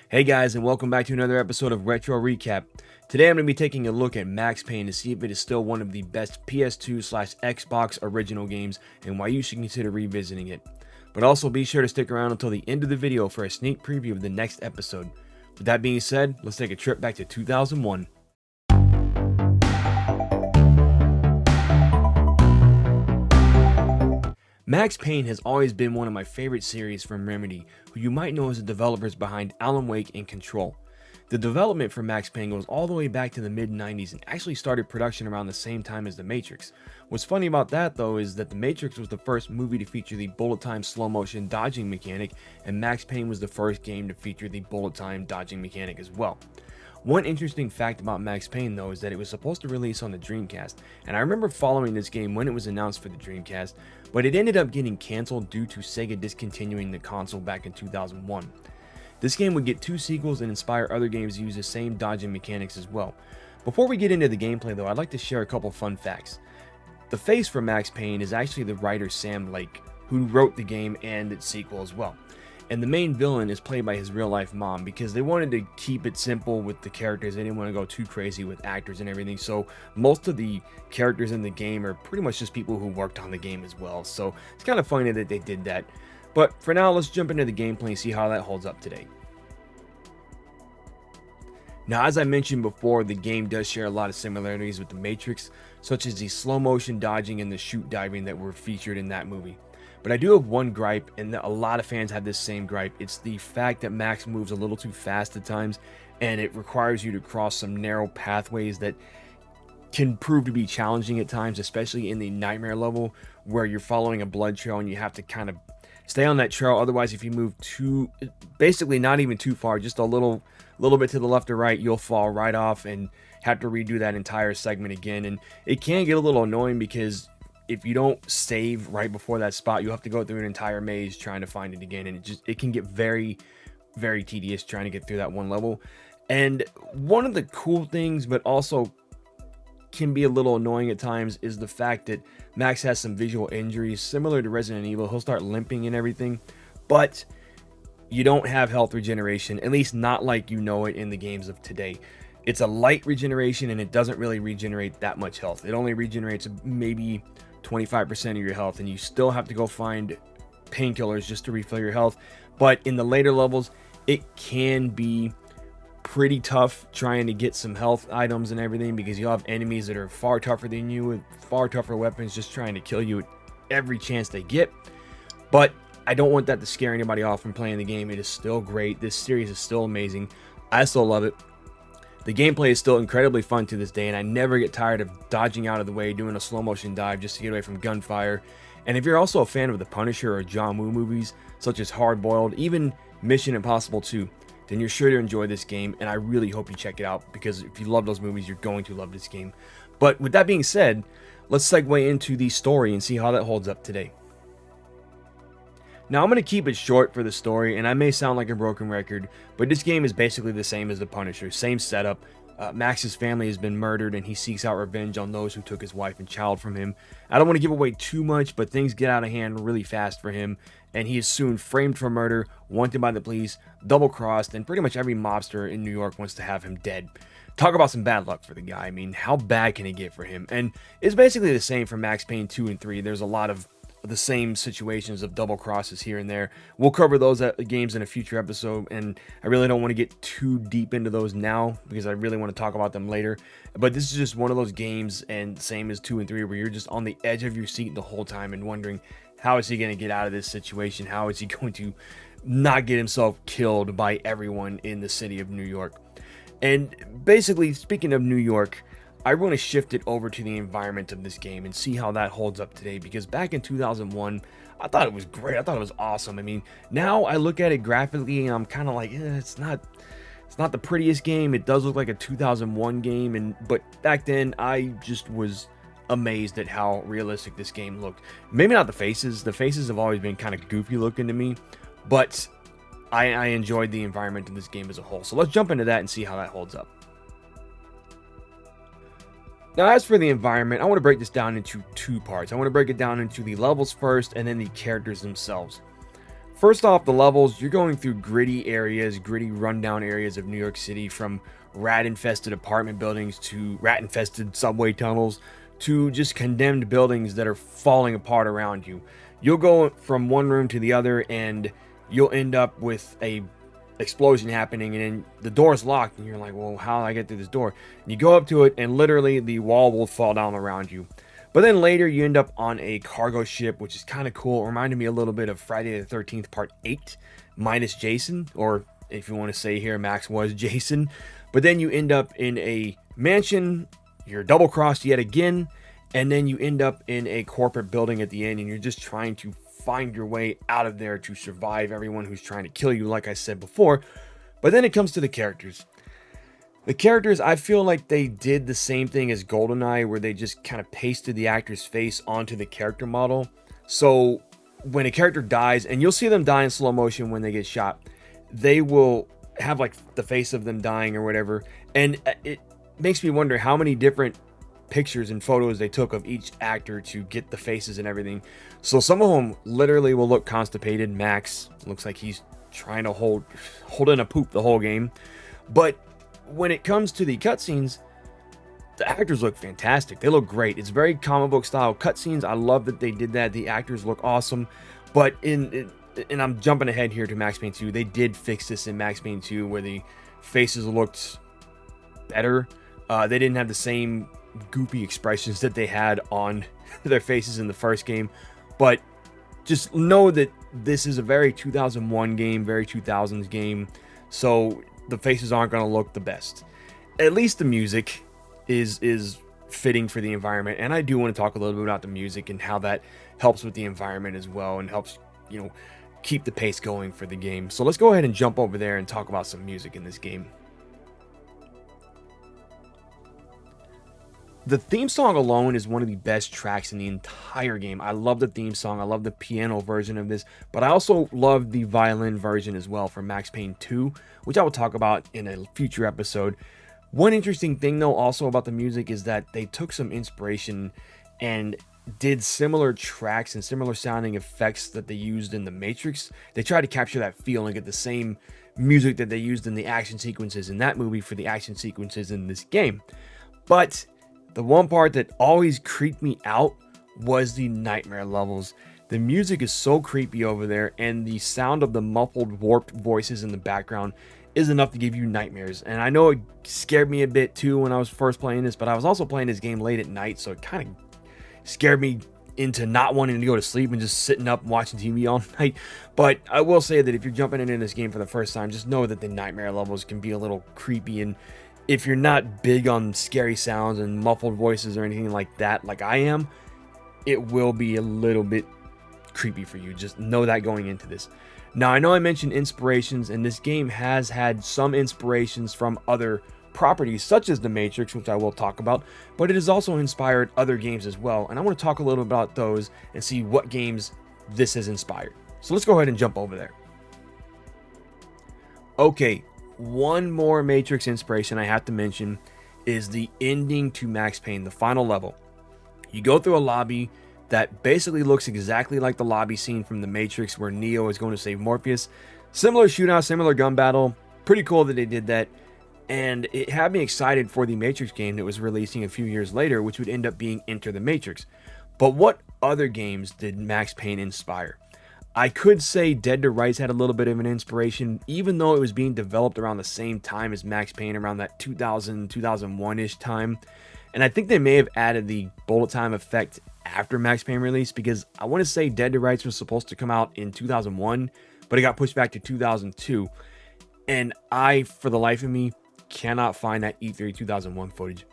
Hey guys, and welcome back to another episode of Retro Recap. Today I'm going to be taking a look at Max Payne to see if it is still one of the best PS2/Xbox original games and why you should consider revisiting it. But also be sure to stick around until the end of the video for a sneak preview of the next episode. With that being said, let's take a trip back to 2001. Max Payne has always been one of my favorite series from Remedy, who you might know as the developers behind Alan Wake and Control. The development for Max Payne goes all the way back to the mid-90s and actually started production around the same time as The Matrix. What's funny about that though is that The Matrix was the first movie to feature the bullet time slow motion dodging mechanic, and Max Payne was the first game to feature the bullet time dodging mechanic as well. One interesting fact about Max Payne though is that it was supposed to release on the Dreamcast, and I remember following this game when it was announced for the Dreamcast, but it ended up getting cancelled due to Sega discontinuing the console back in 2001. This game would get 2 sequels and inspire other games to use the same dodging mechanics as well. Before we get into the gameplay though, I'd like to share a couple fun facts. The face for Max Payne is actually the writer Sam Lake, who wrote the game and its sequel as well. And the main villain is played by his real life mom, because they wanted to keep it simple with the characters. They didn't want to go too crazy with actors and everything, so most of the characters in the game are pretty much just people who worked on the game as well. So it's kind of funny that they did that. But for now, let's jump into the gameplay and see how that holds up today. Now, as I mentioned before, the game does share a lot of similarities with The Matrix, such as the slow motion dodging and the shoot diving that were featured in that movie. But I do have one gripe, and a lot of fans have this same gripe. It's the fact that Max moves a little too fast at times, and it requires you to cross some narrow pathways that can prove to be challenging at times, especially in the nightmare level where you're following a blood trail and you have to kind of stay on that trail. Otherwise, if you move basically not even too far, just a little bit to the left or right, you'll fall right off and have to redo that entire segment again. And it can get a little annoying because if you don't save right before that spot, you have to go through an entire maze trying to find it again, and it can get very, very tedious trying to get through that one level. And one of the cool things, but also can be a little annoying at times, is the fact that Max has some visual injuries similar to Resident Evil. He'll start limping and everything, but you don't have health regeneration, at least not like you know it in the games of today. It's a light regeneration, and it doesn't really regenerate that much health. It only regenerates maybe 25% of your health, and you still have to go find painkillers just to refill your health. But in the later levels, it can be pretty tough trying to get some health items and everything, because you'll have enemies that are far tougher than you with far tougher weapons just trying to kill you at every chance they get. But I don't want that to scare anybody off from playing the game. It is still great. This series is still amazing. I still love it. The gameplay is still incredibly fun to this day, and I never get tired of dodging out of the way, doing a slow motion dive just to get away from gunfire. And if you're also a fan of the Punisher or John Woo movies, such as Hard Boiled, even Mission Impossible 2, then you're sure to enjoy this game, and I really hope you check it out, because if you love those movies, you're going to love this game. But with that being said, let's segue into the story and see how that holds up today. Now, I'm going to keep it short for the story, and I may sound like a broken record, but this game is basically the same as The Punisher. Same setup. Max's family has been murdered, and he seeks out revenge on those who took his wife and child from him. I don't want to give away too much, but things get out of hand really fast for him, and he is soon framed for murder, wanted by the police, double-crossed, and pretty much every mobster in New York wants to have him dead. Talk about some bad luck for the guy. I mean, how bad can it get for him? And it's basically the same for Max Payne 2 and 3. There's a lot of the same situations of double crosses here and there. We'll cover those games in a future episode, and I really don't want to get too deep into those now because I really want to talk about them later. But this is just one of those games, and same as 2 and 3, where you're just on the edge of your seat the whole time and wondering, how is he going to get out of this situation? How is he going to not get himself killed by everyone in the city of New York? And basically, speaking of New York, I want to shift it over to the environment of this game and see how that holds up today, because back in 2001, I thought it was great. I thought it was awesome. I mean, now I look at it graphically and I'm kind of like, it's not the prettiest game. It does look like a 2001 game, but back then I just was amazed at how realistic this game looked. Maybe not the faces. The faces have always been kind of goofy looking to me, but I enjoyed the environment of this game as a whole. So let's jump into that and see how that holds up. Now, as for the environment, I want to break this down into 2 parts. I want to break it down into the levels first, and then the characters themselves. First off, the levels, you're going through gritty areas, gritty rundown areas of New York City, from rat-infested apartment buildings to rat-infested subway tunnels to just condemned buildings that are falling apart around you. You'll go from one room to the other and you'll end up with a explosion happening, and then the door's locked and you're like, well, how do I get through this door? And you go up to it and literally the wall will fall down around you. But then later you end up on a cargo ship, which is kind of cool. It reminded me a little bit of Friday the 13th Part 8 minus Jason, or if you want to say here, Max was Jason. But then you end up in a mansion, you're double crossed yet again, and then you end up in a corporate building at the end, and you're just trying to find your way out of there to survive everyone who's trying to kill you, like I said before. But then it comes to the characters. The characters, I feel like they did the same thing as GoldenEye, where they just kind of pasted the actor's face onto the character model. So when a character dies, and you'll see them die in slow motion when they get shot, they will have like the face of them dying or whatever. And it makes me wonder how many different pictures and photos they took of each actor to get the faces and everything. So some of them literally will look constipated. Max looks like he's trying to hold in a poop the whole game. But when it comes to the cutscenes, the actors look fantastic. They look great. It's very comic book style cutscenes. I love that they did that. The actors look awesome. But and I'm jumping ahead here to Max Payne 2. They did fix this in Max Payne 2 where the faces looked better. They didn't have the same goopy expressions that they had on their faces in the first game. But just know that this is a very 2001 game, very 2000s game. So the faces aren't going to look the best. At least the music is fitting for the environment, and I do want to talk a little bit about the music and how that helps with the environment as well, and helps, you know, keep the pace going for the game. So let's go ahead and jump over there and talk about some music in this game. The theme song alone is one of the best tracks in the entire game. I love the theme song. I love the piano version of this, but I also love the violin version as well from Max Payne 2, which I will talk about in a future episode. One interesting thing though also about the music is that they took some inspiration and did similar tracks and similar sounding effects that they used in The Matrix. They tried to capture that feel and get the same music that they used in the action sequences in that movie for the action sequences in this game. But the one part that always creeped me out was the nightmare levels. The music is so creepy over there, and the sound of the muffled, warped voices in the background is enough to give you nightmares. And I know it scared me a bit too when I was first playing this, but I was also playing this game late at night, so it kind of scared me into not wanting to go to sleep and just sitting up and watching TV all night. But I will say that if you're jumping into this game for the first time, just know that the nightmare levels can be a little creepy, and if you're not big on scary sounds and muffled voices or anything like that, like I am, it will be a little bit creepy for you. Just know that going into this. Now, I know I mentioned inspirations, and this game has had some inspirations from other properties, such as The Matrix, which I will talk about, but it has also inspired other games as well, and I want to talk a little about those and see what games this has inspired. So let's go ahead and jump over there. Okay. One more Matrix inspiration I have to mention is the ending to Max Payne, the final level. You go through a lobby that basically looks exactly like the lobby scene from The Matrix where Neo is going to save Morpheus. Similar shootout, similar gun battle. Pretty cool that they did that. And it had me excited for the Matrix game that was releasing a few years later, which would end up being Enter the Matrix. But what other games did Max Payne inspire? I could say Dead to Rights had a little bit of an inspiration, even though it was being developed around the same time as Max Payne, around that 2000, 2001-ish time. And I think they may have added the bullet time effect after Max Payne release, because I want to say Dead to Rights was supposed to come out in 2001, but it got pushed back to 2002. And I, for the life of me, cannot find that E3 2001 footage.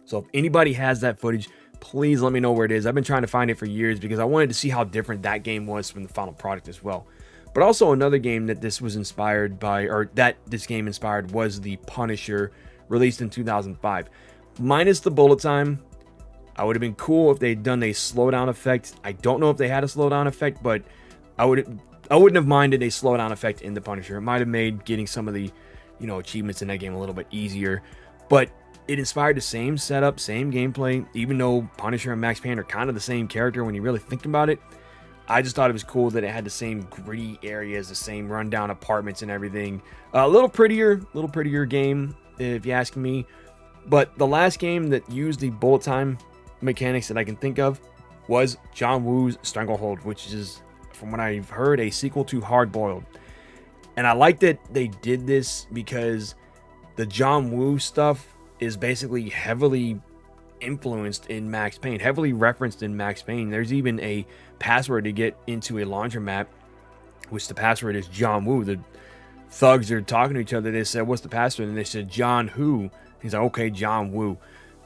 So if anybody has that footage, please let me know where it is. I've been trying to find it for years because I wanted to see how different that game was from the final product as well. But also another game that this was inspired by, or that this game inspired, was The Punisher, released in 2005. Minus the bullet time. I would have been cool if they'd done a slowdown effect. I don't know if they had a slowdown effect, but I wouldn't have minded a slowdown effect in The Punisher. It might have made getting some of the, achievements in that game a little bit easier. But it inspired the same setup, same gameplay, even though Punisher and Max Payne are kind of the same character when you really think about it. I just thought it was cool that it had the same gritty areas, the same rundown apartments and everything. A little prettier game, if you ask me. But the last game that used the bullet time mechanics that I can think of was John Woo's Stranglehold, which is, from what I've heard, a sequel to Hard Boiled. And I like that they did this because the John Woo stuff is basically heavily influenced in Max Payne, heavily referenced in Max Payne. There's even a password to get into a laundromat, which the password is John Woo. The thugs are talking to each other. They said, "What's the password?" And they said, "John Who." He's like, "Okay, John Woo."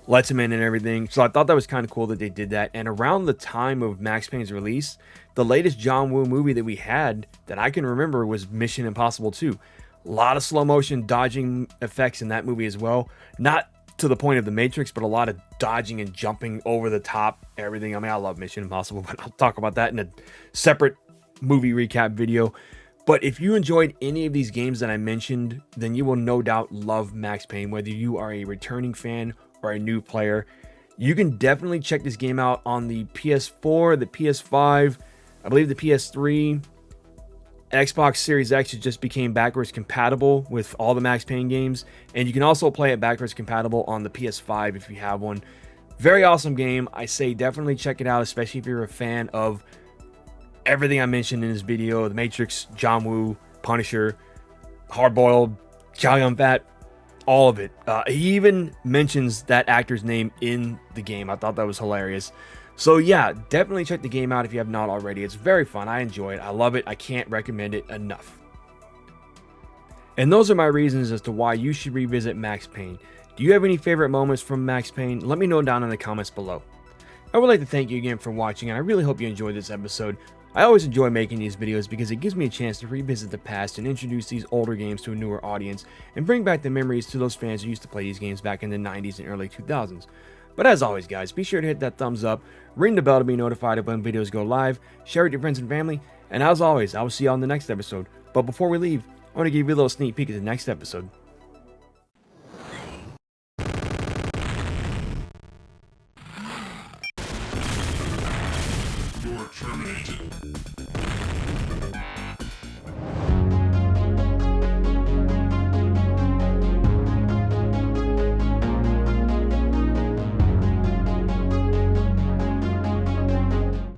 Lets him in and everything. So I thought that was kind of cool that they did that. And around the time of Max Payne's release, the latest John Woo movie that we had that I can remember was Mission Impossible 2. A lot of slow motion dodging effects in that movie as well. Not to the point of the Matrix, but a lot of dodging and jumping over the top, everything. I mean, I love Mission Impossible, but I'll talk about that in a separate movie recap video. But if you enjoyed any of these games that I mentioned, then you will no doubt love Max Payne, whether you are a returning fan or a new player. You can definitely check this game out on the PS4, the PS5, I believe the PS3. Xbox Series X just became backwards compatible with all the Max Payne games, and you can also play it backwards compatible on the PS5 if you have one. Very awesome game. I say definitely check it out, especially if you're a fan of everything I mentioned in this video: The Matrix, John Woo, Punisher, Hard Boiled, Chow Yun Fat, all of it. He even mentions that actor's name in the game. I thought that was hilarious. So yeah, definitely check the game out if you have not already. It's very fun. I enjoy it. I love it. I can't recommend it enough. And those are my reasons as to why you should revisit Max Payne. Do you have any favorite moments from Max Payne? Let me know down in the comments below. I would like to thank you again for watching, and I really hope you enjoyed this episode. I always enjoy making these videos because it gives me a chance to revisit the past and introduce these older games to a newer audience and bring back the memories to those fans who used to play these games back in the 90s and early 2000s. But as always, guys, be sure to hit that thumbs up, ring the bell to be notified of when videos go live, share it with your friends and family, and as always, I will see you on the next episode. But before we leave, I want to give you a little sneak peek at the next episode. You're terminated.